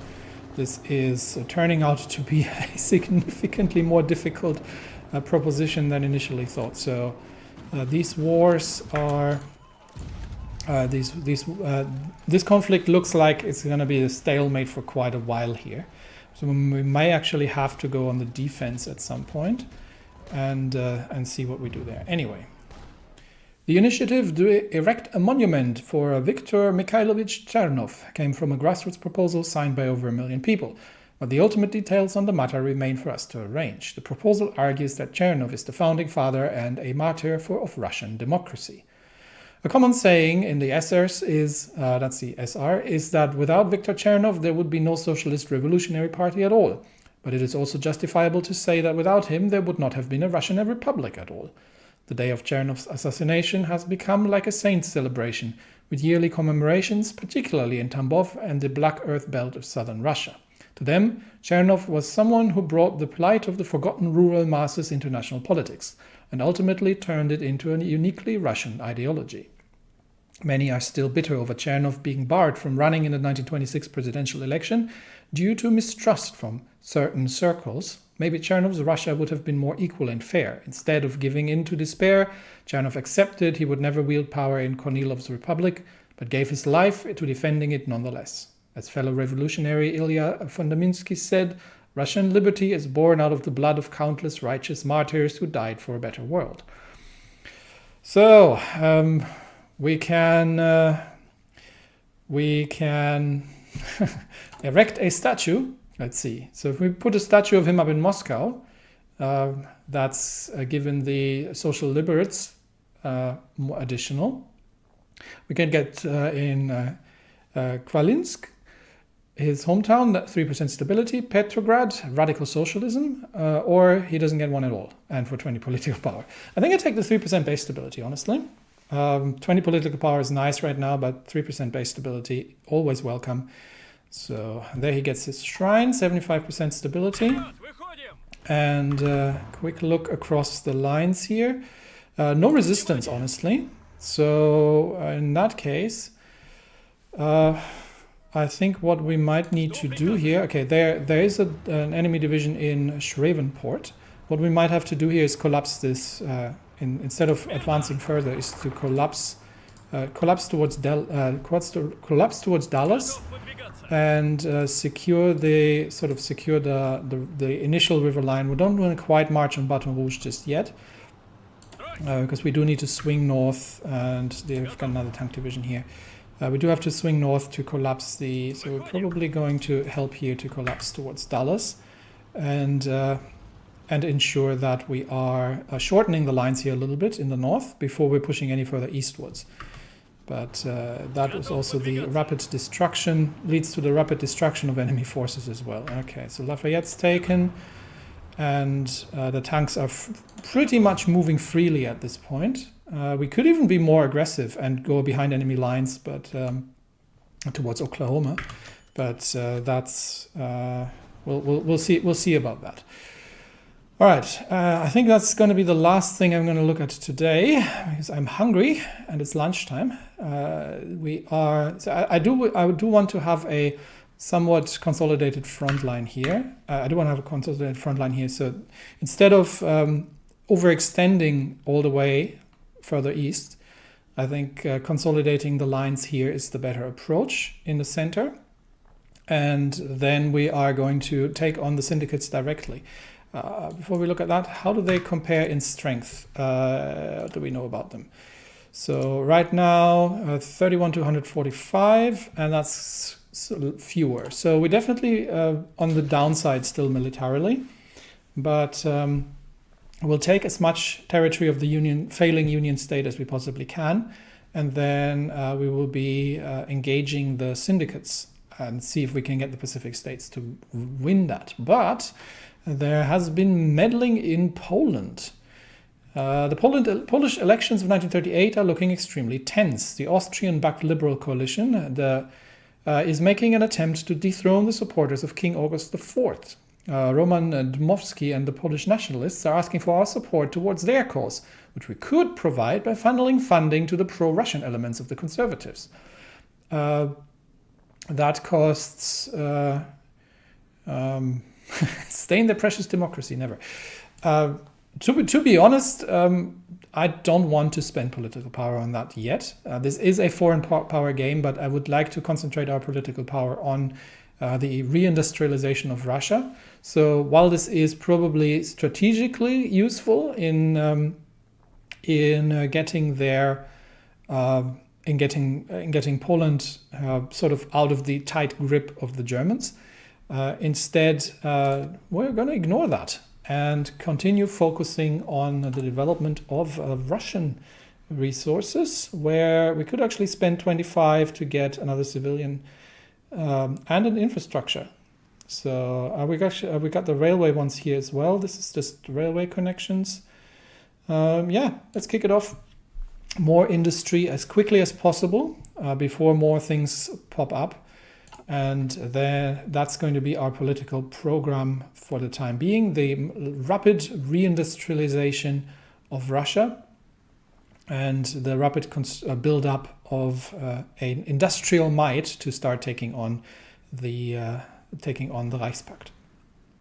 Speaker 1: This is turning out to be a significantly more difficult proposition than initially thought. So these wars are this conflict looks like it's going to be a stalemate for quite a while here. So we may actually have to go on the defense at some point and see what we do there. Anyway, the initiative to erect a monument for Viktor Mikhailovich Chernov came from a grassroots proposal signed by over 1 million people. But the ultimate details on the matter remain for us to arrange. The proposal argues that Chernov is the founding father and a martyr of Russian democracy. A common saying in the SRs is, that's the SR, is that without Viktor Chernov there would be no Socialist Revolutionary Party at all. But it is also justifiable to say that without him there would not have been a Russian Republic at all. The day of Chernov's assassination has become like a saint's celebration, with yearly commemorations, particularly in Tambov and the Black Earth belt of southern Russia. To them, Chernov was someone who brought the plight of the forgotten rural masses into national politics, and ultimately turned it into a uniquely Russian ideology. Many are still bitter over Chernov being barred from running in the 1926 presidential election due to mistrust from certain circles. Maybe Chernov's Russia would have been more equal and fair. Instead of giving in to despair, Chernov accepted he would never wield power in Kornilov's republic, but gave his life to defending it nonetheless. As fellow revolutionary Ilya Fundaminsky said, Russian liberty is born out of the blood of countless righteous martyrs who died for a better world. So, we can erect a statue. Let's see. So if we put a statue of him up in Moscow, that's given the social liberates additional. We can get in Kvalinsk, his hometown, 3% stability, Petrograd, radical socialism, or he doesn't get one at all, and for 20 political power. I think I take the 3% base stability, honestly. 20 political power is nice right now, but 3% base stability, always welcome. So there he gets his shrine, 75% stability. And quick look across the lines here. No resistance, honestly. So in that case, I think what we might need to do here, okay, there is an enemy division in Shravenport. What we might have to do here is collapse this, instead of advancing further, is to collapse towards Dallas and secure the initial river line. We don't want to quite march on Baton Rouge just yet, because we do need to swing north, and they've got another tank division here. We do have to swing north to collapse so we're probably going to help here to collapse towards Dallas, and ensure that we are shortening the lines here a little bit in the north before we're pushing any further eastwards. But that is also the leads to the rapid destruction of enemy forces as well. Okay, so Lafayette's taken, and the tanks are pretty much moving freely at this point. We could even be more aggressive and go behind enemy lines, but towards Oklahoma. But that's we'll see about that. All right, I think that's going to be the last thing I'm going to look at today, because I'm hungry and it's lunchtime. I do want to have a somewhat consolidated front line here. So instead of overextending all the way further east, I think consolidating the lines here is the better approach in the center. And then we are going to take on the syndicates directly. Before we look at that, how do they compare in strength? Do we know about them? So right now, 31 to 145, and that's fewer. So we're definitely on the downside still militarily, but we'll take as much territory of the failing Union state as we possibly can, and then we will be engaging the syndicates and see if we can get the Pacific states to win that. But there has been meddling in Poland. The Polish elections of 1938 are looking extremely tense. The Austrian-backed Liberal coalition is making an attempt to dethrone the supporters of King August IV. Roman Dmowski and the Polish nationalists are asking for our support towards their cause, which we could provide by funneling funding to the pro-Russian elements of the Conservatives. That costs stain their precious democracy, never. To be honest, I don't want to spend political power on that yet. This is a foreign power game, but I would like to concentrate our political power on the reindustrialization of Russia. So while this is probably strategically useful in getting there, in getting Poland sort of out of the tight grip of the Germans, instead we're going to ignore that and continue focusing on the development of Russian resources, where we could actually spend 25 to get another civilian and an infrastructure. So we got the railway ones here as well. This is just railway connections. Yeah, let's kick it off. More industry as quickly as possible before more things pop up. And then that's going to be our political program for the time being, the rapid reindustrialization of Russia and the rapid build-up of an industrial might to start taking on the Reichspakt.